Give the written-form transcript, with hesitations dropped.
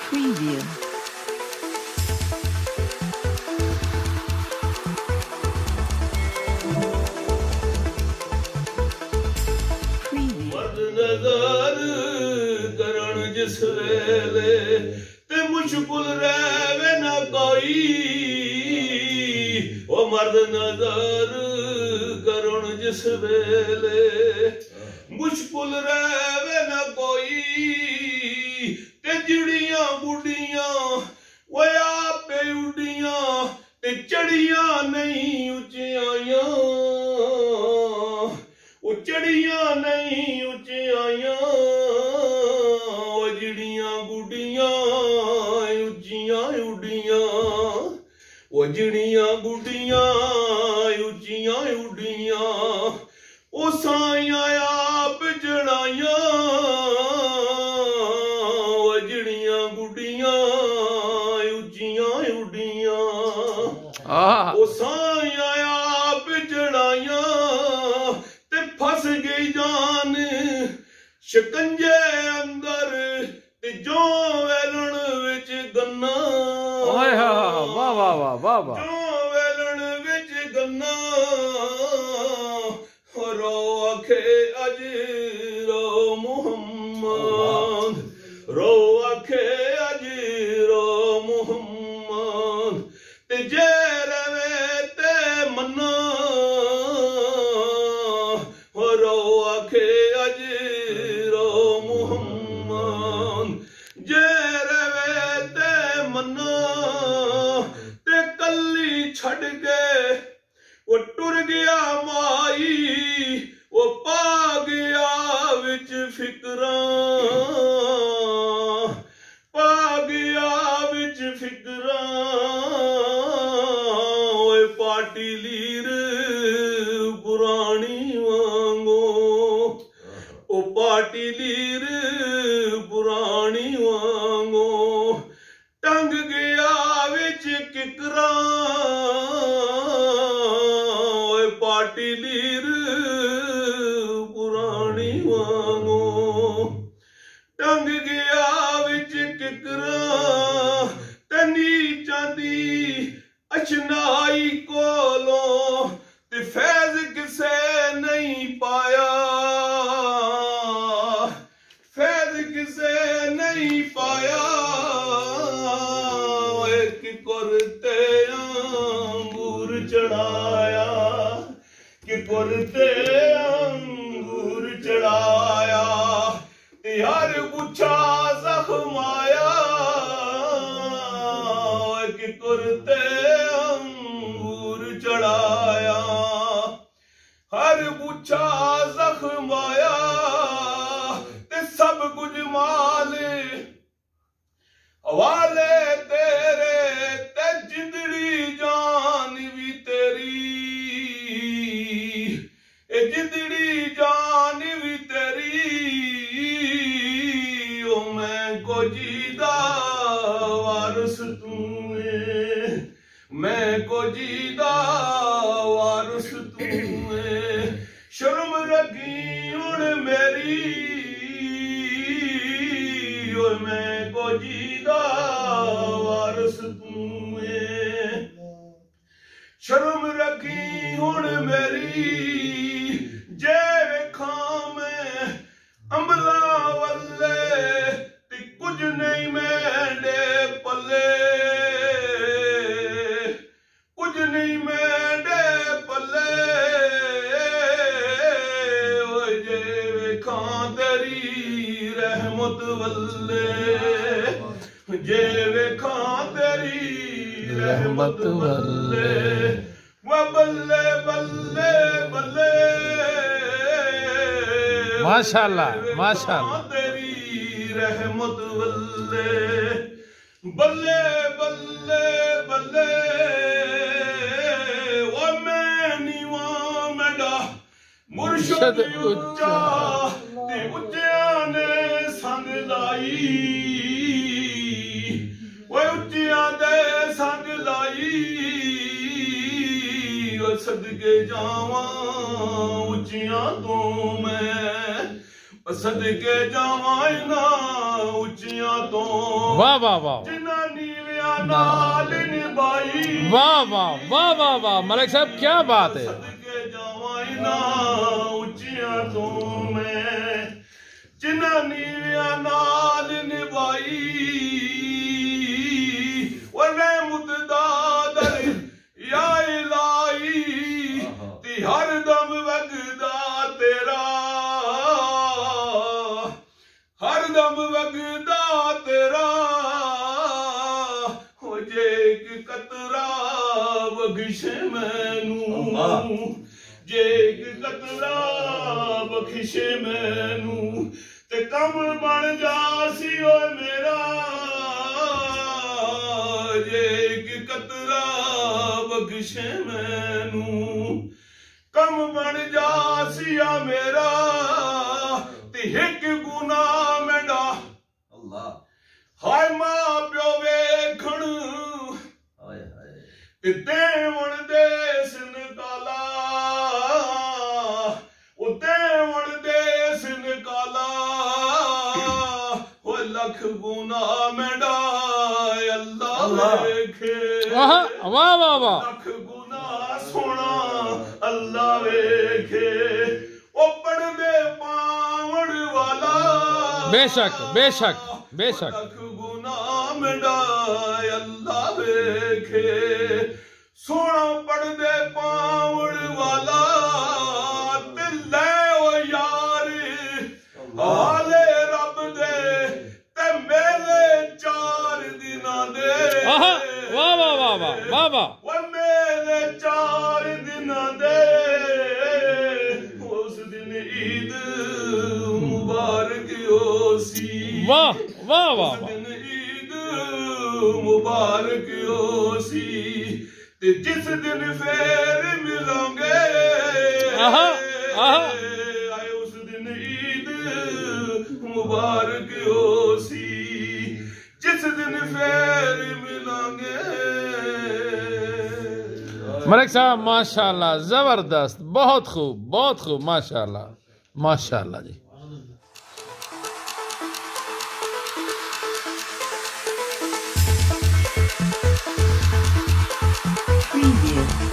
Preview. नज़र करण जिस वेले ते मुश्किल रहे न कोई ओ मर्द नज़र करण जिस वेले मुश्किल रहे न कोई ते जिड़ियां बुढ़ियां वो आपे उड़ियां ते चढ़ियां नहीं उचियां चढ़ियां नहीं उचियां जिड़ियां गुडियां उचियां उड़ियां वो जिड़ियां गुडियां उचियां उड़ियां ओ साइयां आप जड़ाइयां वो जिड़ियां गुडियां उचियां उड़ियां ओ साइयां आप जड़ाइयां फस गई जान शिकंजे अंदर ते जो वेलण विच गन्ना वाह वाह वाह वाह वाह जो वेलण विच गन्ना रो आखे अज रो मुहम्मद रो आखे अज रो मुहम्मद ते जे रवे ते मन्ना छड़ गए वो टुर गया माई वो पा गया विच फिकरां पा गया विच फिकरां पाटी लीर पुरानी वांगो ओ पाटी लीर पुरानी वांगो टंग गया विच किकरां पाटी लीर पुरानी वांगो टंग गया विच किकरां ते नीचां दी अशनाई कोलों ते फैज किसे नहीं पाया फैज किसे नहीं पाया एक कुरते अंगूर चढ़ाया कि कुरते अंगूर चढ़ाया यार गुच्छा जख्माया कि कुरते अंगूर चढ़ाया हर गुच्छा जख्माया ते सब कुछ माल हवाले तेरे ते जिंदड़ी जान भी तेरी जिंदड़ी जान भी तेरी ओ मैं को जीदा वारस तू मैं को जीदा वारस तू शर्म रखी उन मेरी ओ मैं को जीदा वारस तू शर्म रखी हुण मेरी जे वेखा मैं अंबला वल्ले ते कुछ नहीं मेरे पल्ले कुछ नहीं मेरे पल्ले जे वेखा तेरी रहमत वल्ले जे वेखा तेरी रहमत वल्ले बल्ले बल्ले बल्ले माशाल्लाह माशाल्लाह तेरी रहमत वल्ले बल्ले बल्ले बल्ले वो मैं नीवा मेरा मुर्शद उच्चा ते उच्चिया ने संग लाई वो उच्चिया दे संग लाई सदके जावां उच्चियां तो मैं सदके जावां इन्हां उच्चियां तो वाह वाह वाह जिन्हां नीवियां नाल निभाई वाह वाह वाह वाह वाह मलिक साहब क्या बात है। सदके जावां इन्हां उच्चियां तो मैं जिन्हां नीवियां नाल निभाई वो रहमत दा दर या इलाही ती हर दम वगदा तेरा हर दम वगदा तेरा हो जे एक कतरा बख्शे मैनू जे एक कतरा बख्शे मैनू ते कम बन जासी ओ मेरा जे एक कतरा बख्शे मैनू कम बन जासी आ मेरा ते एक गुनाह मेरा अल्लाह हाय मां प्यो वेखण हाय हाय ते देवण देस निकाला ओ देवण देस निकाला ओ लख गुनाह मेरा अल्लाह वेखे वाह वाह वाह वाह लख गुनाह सोना अल्लाह वेखे ओ पढ़दे पावण वाला बेशक बेशक बेशक लख गुनाह मेरा अल्लाह वेखे सोना पढ़दे पावण वाला ते ले ओ यार हाले रब दे ते मेले 4 दिनां दे वाह वाह वाह वाह वाह वाह वो मेरे 4 दिनां दे उस दिन ईद मुबारक होसी वाह वाह वाह उस दिन ईद मुबारक होसी ते जिस दिन फिर मिलोगे आहा आहा आए उस दिन ईद मुबारक होसी जिस दिन फिर मिलोगे। मलिक साहब माशाल्लाह जबरदस्त बहुत खूब माशाल्लाह माशाल्लाह जी। Preview.